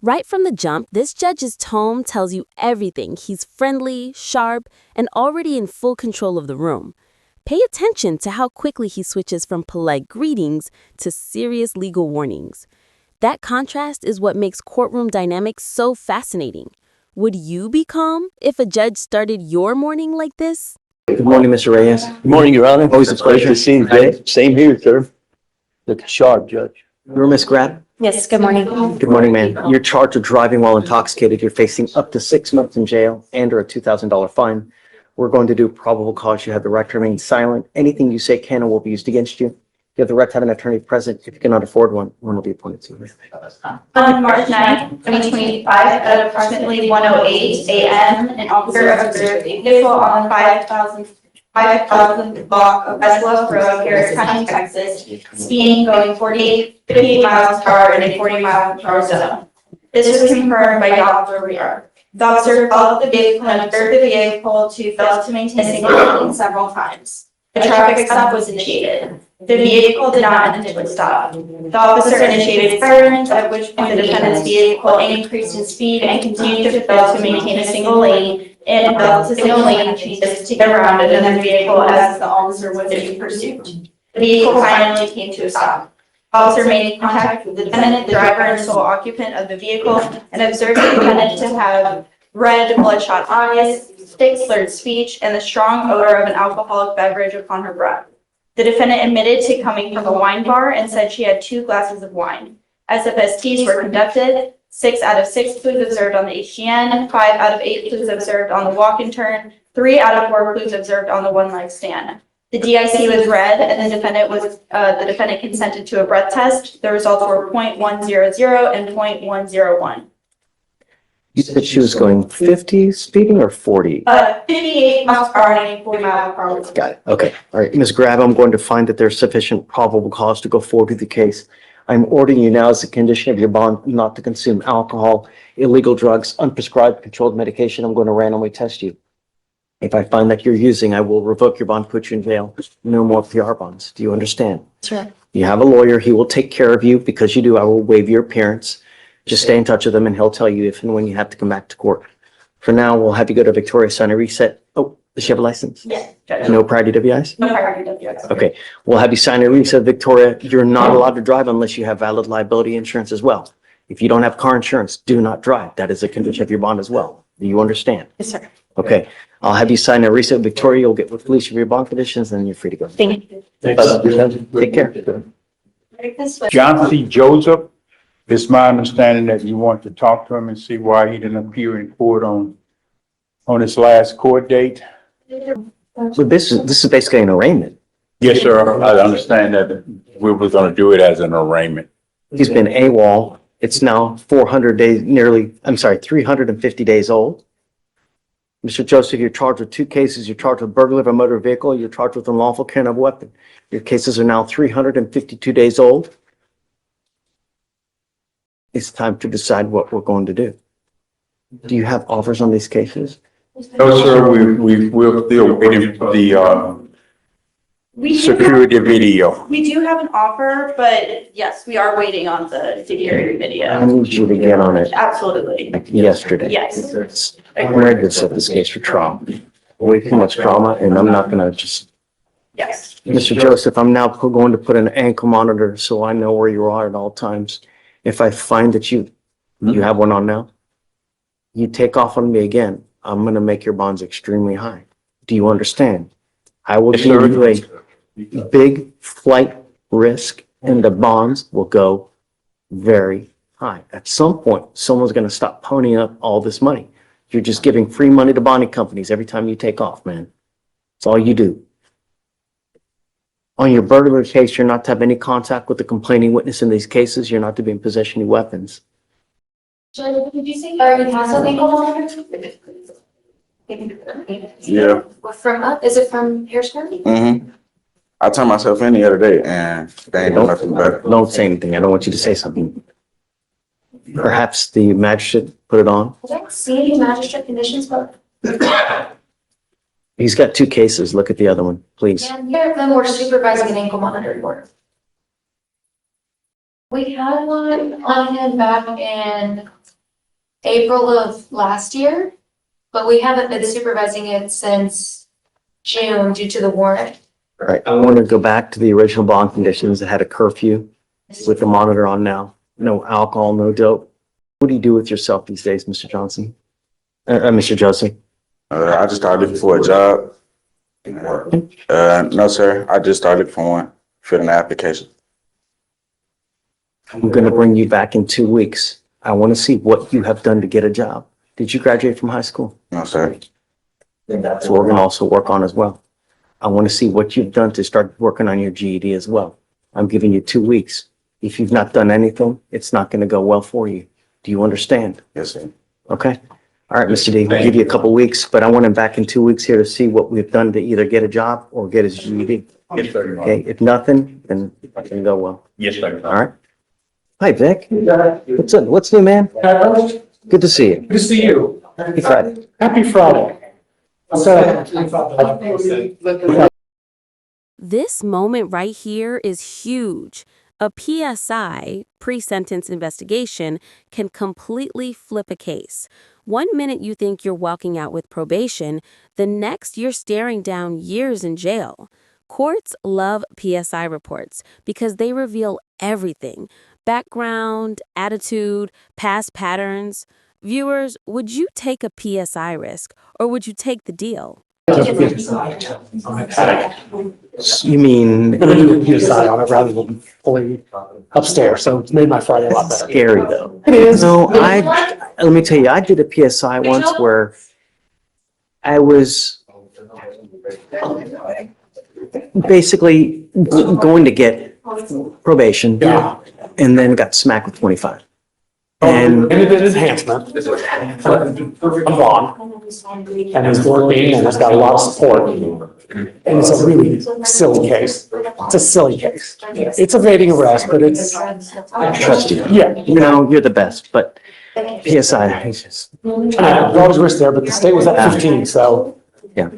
Right from the jump, this judge's tone tells you everything. He's friendly, sharp, and already in full control of the room. Pay attention to how quickly he switches from polite greetings to serious legal warnings. That contrast is what makes courtroom dynamics so fascinating. Would you be calm if a judge started your morning like this? Good morning, Mr. Reyes. Good morning, Your Honor. Always a pleasure to see you today. Same here, sir. Look sharp, Judge. You're Miss Grab? Yes, good morning. Good morning, ma'am. You're charged with driving while intoxicated. You're facing up to 6 months in jail and or a $2,000 fine. We're going to do probable cause. You have the right to remain silent. Anything you say can and will be used against you. You have the right to have an attorney present. If you cannot afford one will be appointed to you. On March 9th, 2025, at approximately 1:08 a.m., an officer observed a vehicle on the 5,000 block of Westlow Road, Harris County, Texas, speeding, going 58 miles per hour in a 40-mile-per-hour zone. This was confirmed by Dr. Rear. The officer followed the vehicle and observed the vehicle to fail to maintain a single lane several times. A traffic stop was initiated. The vehicle did not initially stop. The officer initiated sirens, at which point the defendant's vehicle increased in speed and continued to fail to maintain a single lane and failed to single lane changes to get around another vehicle as the officer was in pursuit. The vehicle finally came to a stop. Officer made contact with the defendant, the driver and sole occupant of the vehicle, and observed the defendant to have red, bloodshot eyes, thick, slurred speech, and the strong odor of an alcoholic beverage upon her breath. The defendant admitted to coming from a wine bar and said she had 2 glasses of wine. SFSTs were conducted. 6 out of 6 clues observed on the HGN, 5 out of 8 clues observed on the walk and turn, 3 out of 4 clues observed on the one-leg stand. The DIC was read, and the defendant consented to a breath test. The results were .100 and .101. You said she was going 50 speeding or 40? 58 miles per hour and 40 miles per hour. Got it. Okay. All right. Ms. Grab, I'm going to find that there's sufficient probable cause to go forward with the case. I'm ordering you now as a condition of your bond not to consume alcohol, illegal drugs, unprescribed controlled medication. I'm going to randomly test you. If I find that you're using, I will revoke your bond, put you in jail. No more PR bonds. Do you understand? Sure. You have a lawyer. He will take care of you. Because you do, I will waive your appearance. Just stay in touch with him and he'll tell you if and when you have to come back to court. For now, we'll have you go to Victoria, sign a reset. Oh, does she have a license? Yes. No prior DWIs? No prior DWIs. Okay, we'll have you sign a reset, Victoria. You're not allowed to drive unless you have valid liability insurance as well. If you don't have car insurance, do not drive. That is a condition of your bond as well. Do you understand? Yes, sir. Okay, I'll have you sign a reset, Victoria. You'll get with police of your bond conditions and you're free to go. Thank you. Take care. John C. Joseph, it's my understanding that you want to talk to him and see why he didn't appear in court on his last court date. So this is basically an arraignment. Yes, sir. I understand that we were going to do it as an arraignment. He's been AWOL. It's now 400 days, 350 days old. Mr. Joseph, you're charged with 2 cases. You're charged with burglary of a motor vehicle. You're charged with unlawful carrying of a weapon. Your cases are now 352 days old. It's time to decide what we're going to do. Do you have offers on these cases? No, sir. We're still waiting for the security video. We do have an offer, but yes, we are waiting on the security I video. need you to get on it Absolutely. like yesterday. Yes. I'm ready to set this case for trial. Way too much trauma, and I'm not gonna just. Yes. Mr. Joseph, I'm now going to put an ankle monitor so I know where you are at all times. If I find that you have one on now, you take off on me again, I'm gonna make your bonds extremely high. Do you understand? I will Yes, give sir. you a big flight risk and the bonds will go very high. At some point, someone's gonna stop ponying up all this money. You're just giving free money to bonding companies every time you take off, man. That's all you do. On your burglary case, you're not to have any contact with the complaining witness in these cases. You're not to be in possession of any weapons. Did you say you already have something going on? Yeah. Is it from Harris County? Mm-hmm. I turned myself in the other day and they ain't doing nothing better. Don't say anything. I don't want you to say something. Perhaps the magistrate put it on. I don't see any magistrate conditions, but He's got 2 cases. Look at the other one, please. here then we're supervising an ankle monitor report. We had one on him back in April of last year, but we haven't been supervising it since June due to the warrant. All right, I want to go back to the original bond conditions that had a curfew with the monitor on now. No alcohol, no dope. What do you do with yourself these days, Mr. Johnson? Mr. Joseph? I just started looking for a job. No, sir. I just started looking for one, filling the application. I'm going to bring you back in 2 weeks. I want to see what you have done to get a job. Did you graduate from high school? No, sir. So we're going to also work on as well. I want to see what you've done to start working on your GED as well. I'm giving you 2 weeks. If you've not done anything, it's not going to go well for you. Do you understand? Yes, sir. Okay. All right, Mr. D, we'll give you a couple weeks, but I want him back in 2 weeks here to see what we've done to either get a job or get his GED. Yes, sir. Okay, if nothing, then it not going to go well. Yes, sir. All right. Hi, Vic. What's up? What's new, man? Good to see you. Good to see you. Happy Friday. Happy Friday. This moment right here is huge. A PSI, pre-sentence investigation, can completely flip a case. 1 minute you think you're walking out with probation, the next you're staring down years in jail. Courts love PSI reports because they reveal everything: background, attitude, past patterns. Viewers, would you take a PSI risk or would you take the deal? You mean I'm gonna do a PSI on it rather than fully upstairs, so it's made my Friday a lot better. scary though? It is. No, let me tell you, I did a PSI once where I was basically going to get probation Yeah. and then got smacked with 25. And it is enhancement. I'm Vaughn, and it's working, and it's got a lot of support. And it's a really silly case. It's a silly case. It's evading arrest, but it's. I trust you. Yeah. You know, you're the best, but PSI, it's just, There's always risk there, but the state was at 15, so. yeah.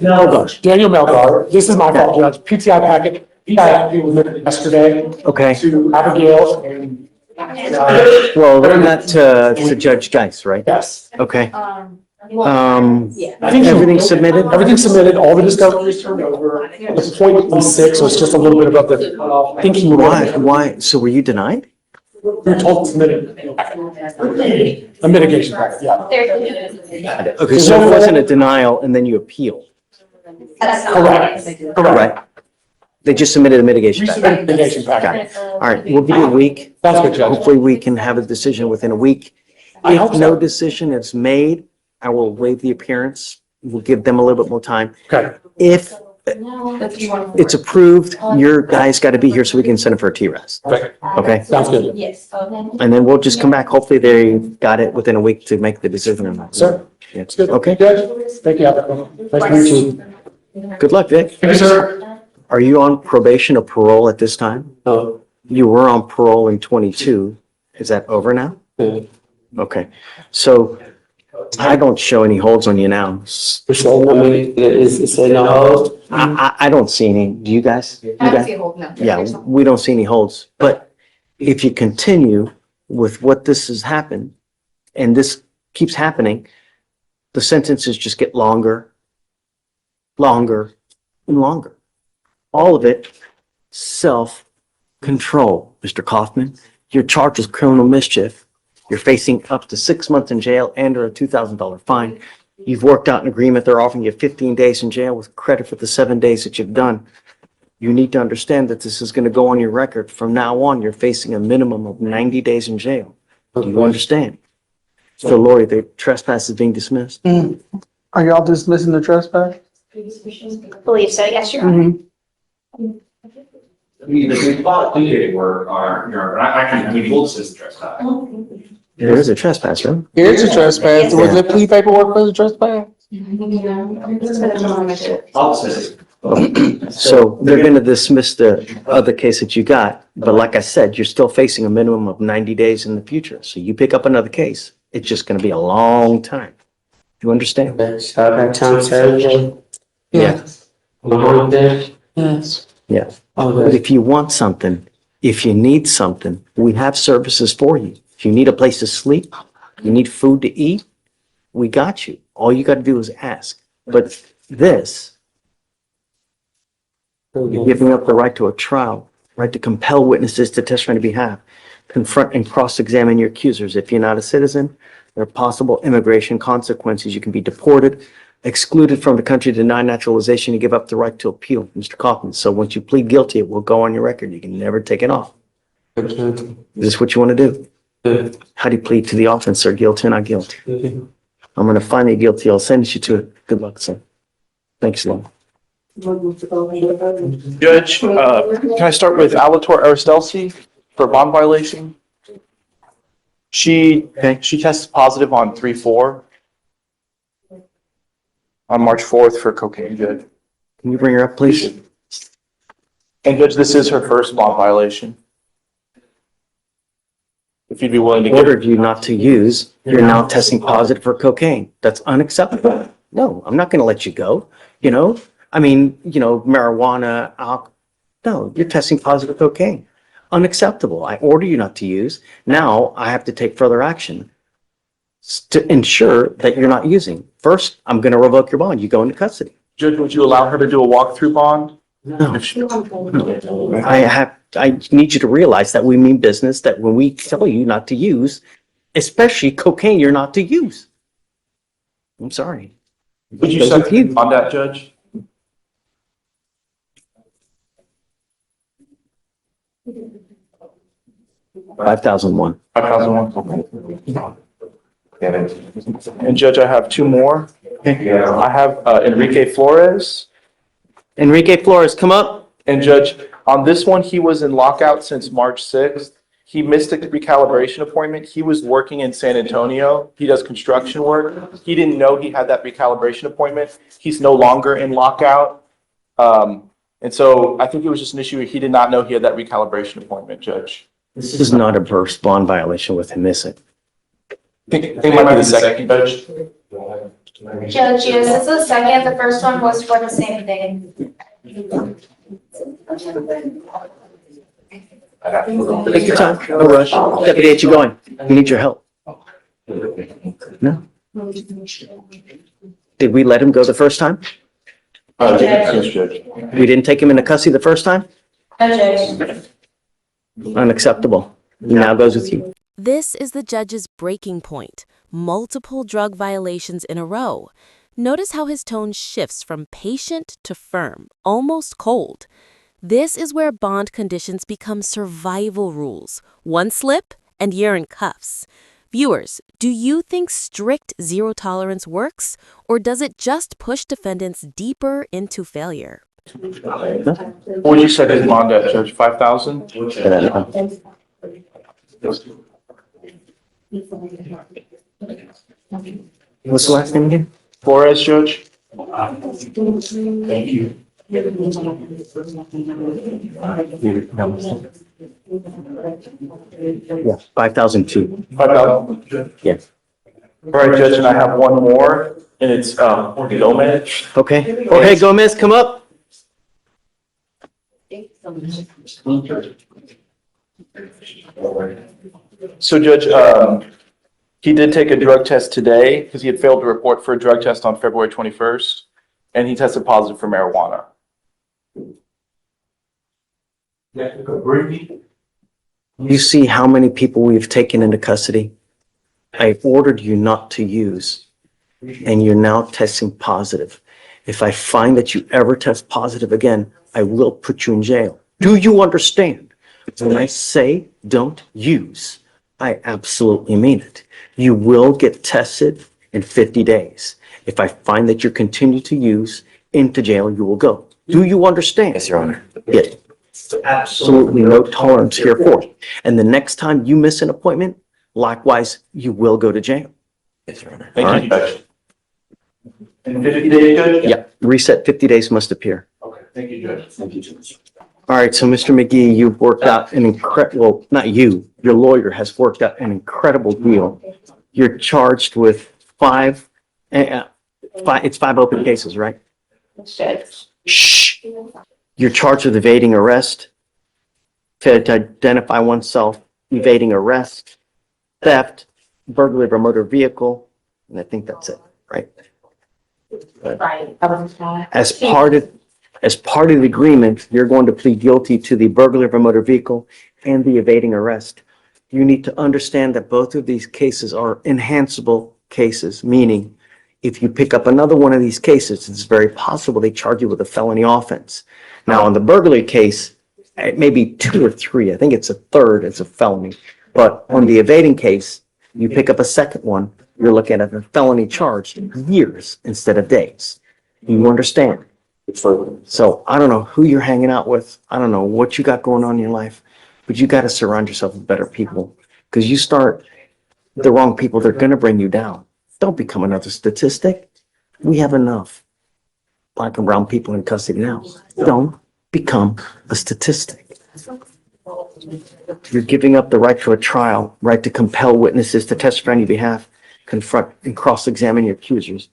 Melgar, Daniel Melgar, this is my fault, Judge, PTI packet, yesterday Okay. to Abigail and. Well, not to Judge Geis, right? Yes. Okay. I think Everything's submitted? Everything's submitted, all the discoveries turned over. It's 0.16, so it's just a little bit above the thinking. Why? So were you denied? We were told to submit it. A mitigation packet, yeah. Okay, so it wasn't a denial and then you appealed, Correct. right? They just submitted a mitigation We package. submitted a mitigation Got packet. it. All right, we'll give you a week. That's good, Judge. Hopefully we can have a decision within a week. I hope If so. no decision is made, I will waive the appearance. We'll give them a little bit more time. Okay, If it's approved, your guy's got to be here so we can send it for a T-Rest. okay, Okay? sounds good. Yes. And then we'll just come back. Hopefully they got it within a week to make the decision or not. Sir, Yeah. it's good. Okay, Judge, thank you. Nice to meet you. good luck, Vic. Thank you, sir. Are you on probation or parole at this time? No. You were on parole in 22. Is that over now? Okay, so I don't show any holds on you now. I don't see any. Do you guys? You guys? Yeah, we don't see any holds. But if you continue with what this has happened, and this keeps happening, the sentences just get longer, longer, and longer. All of it self-control, Mr. Kaufman. You're charged with criminal mischief. You're facing up to 6 months in jail and or a $2,000 fine. You've worked out an agreement. They're offering you 15 days in jail with credit for the 7 days that you've done. You need to understand that this is going to go on your record. From now on, you're facing a minimum of 90 days in jail. Do you understand? So Lori, the trespass is being dismissed. Are y'all dismissing the trespass? Believe so, yes, Your Honor. We hold this trespass. There is a trespass, right? It's a trespass. Was there plea paperwork for the trespass? So they're going to dismiss the other case that you got. But like I said, you're still facing a minimum of 90 days in the future. So you pick up another case, it's just going to be a long time. Do you understand? Yeah. Yes. Yeah. But if you want something, if you need something, we have services for you. If you need a place to sleep, you need food to eat, we got you. All you got to do is ask. But this, you're giving up the right to a trial, right to compel witnesses to testify on your behalf, confront and cross-examine your accusers. If you're not a citizen, there are possible immigration consequences. You can be deported, excluded from the country, denied naturalization. You give up the right to appeal, Mr. Kaufman. So once you plead guilty, it will go on your record. You can never take it off. Is this what you want to do? How do you plead to the offense, sir? Guilty or not guilty? I'm going to find you guilty. I'll send you to it. Good luck, sir. Thanks, Lord. Judge, can I start with Alator Aristelsi for bond violation? She tested positive on 3/4 on March 4th for cocaine, Judge. Can you bring her up, please? And Judge, this is her first bond violation. If you'd be willing to give. Ordered you not to use, you're now testing positive for cocaine. That's unacceptable. No, I'm not going to let you go. Marijuana, alcohol. No, you're testing positive for cocaine. Unacceptable. I order you not to use. Now I have to take further action to ensure that you're not using. First, I'm going to revoke your bond. You go into custody. Judge, would you allow her to do a walkthrough bond? No. I need you to realize that we mean business, that when we tell you not to use, especially cocaine, you're not to use. I'm sorry. Would you second on that, Judge? $5,001. 5,001. And Judge, I have two more. I have Enrique Flores. Enrique Flores, come up. And Judge, on this one, he was in lockout since March 6th. He missed a recalibration appointment. He was working in San Antonio. He does construction work. He didn't know he had that recalibration appointment. He's no longer in lockout. And so I think it was just an issue. He did not know he had that recalibration appointment, Judge. This is not a burst bond violation with him missing. I think it might be the second, Judge. Judge, yes, it's the second. The first one was for the same thing. Take your time, no rush. Deputy, it's you going. We need your help. No? Did we let him go the first time? Yes, Judge. We didn't take him into custody the first time? No, Judge. Unacceptable. He now goes with you. This is the judge's breaking point. Multiple drug violations in a row. Notice how his tone shifts from patient to firm, almost cold. This is where bond conditions become survival rules. One slip and you're in cuffs. Viewers, do you think strict zero tolerance works, or does it just push defendants deeper into failure? What would you set his bond at, Judge? 5,000? What's the last name again? Flores, Judge? Thank you. Yeah, 5,002. 5,000? Yeah. All right, Judge, and I have one more, and it's Gomez. Okay. Jorge Gomez, come up. So, Judge, he did take a drug test today because he had failed to report for a drug test on February 21st, and he tested positive for marijuana. You see how many people we've taken into custody? I ordered you not to use, and you're now testing positive. If I find that you ever test positive again, I will put you in jail. Do you understand? When I say don't use, I absolutely mean it. You will get tested in 50 days. If I find that you continue to use, into jail you will go. Do you understand? Yes, Your Honor. Yes. Absolutely no tolerance here for it. And the next time you miss an appointment, likewise, you will go to jail. Yes, Your Honor. Thank you, Judge. In 50 days, Judge? Yeah, reset 50 days must appear. Okay, thank you, Judge. Thank you, Judge. All right, so Mr. McGee, you've worked out an incredible, not you, your lawyer has worked out an incredible deal. You're charged with five, it's 5 open cases, right? Shh. You're charged with evading arrest, failure to identify oneself, evading arrest, theft, burglary of a motor vehicle, and I think that's it, right? Right. As part of the agreement, you're going to plead guilty to the burglary of a motor vehicle and the evading arrest. You need to understand that both of these cases are enhanceable cases, meaning if you pick up another one of these cases, it's very possible they charge you with a felony offense. Now, on the burglary case, it may be 2 or 3. I think it's a third, it's a felony. But on the evading case, you pick up a second one, you're looking at a felony charge, years instead of days. You understand? So I don't know who you're hanging out with. I don't know what you got going on in your life, but you got to surround yourself with better people, because you start with the wrong people, they're going to bring you down. Don't become another statistic. We have enough black and brown people in custody now. Don't become a statistic. You're giving up the right to a trial, right to compel witnesses to testify on your behalf, confront and cross-examine your accusers.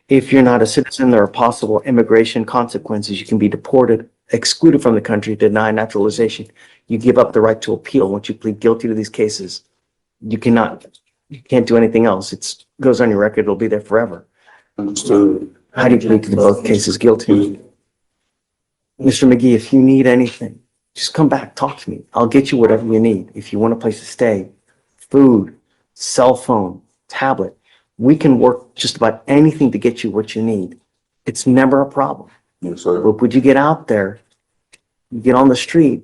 If you're not a citizen, there are possible immigration consequences. You can be deported, excluded from the country, denied naturalization. You give up the right to appeal once you plead guilty to these cases. You can't do anything else. It goes on your record. It'll be there forever. Understood. How do you plead to both cases guilty? Mr. McGee, if you need anything, just come back, talk to me. I'll get you whatever you need. If you want a place to stay, food, cell phone, tablet, we can work just about anything to get you what you need. It's never a problem. Yes, sir. But would you get out there, you get on the street,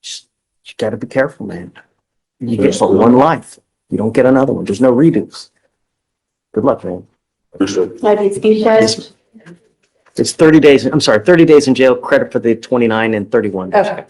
you got to be careful, man. You get one life. You don't get another one. There's no redos. Good luck, man. Understood. Yes. It's 30 days, I'm sorry, 30 days in jail, credit for the 29 and 31. Okay.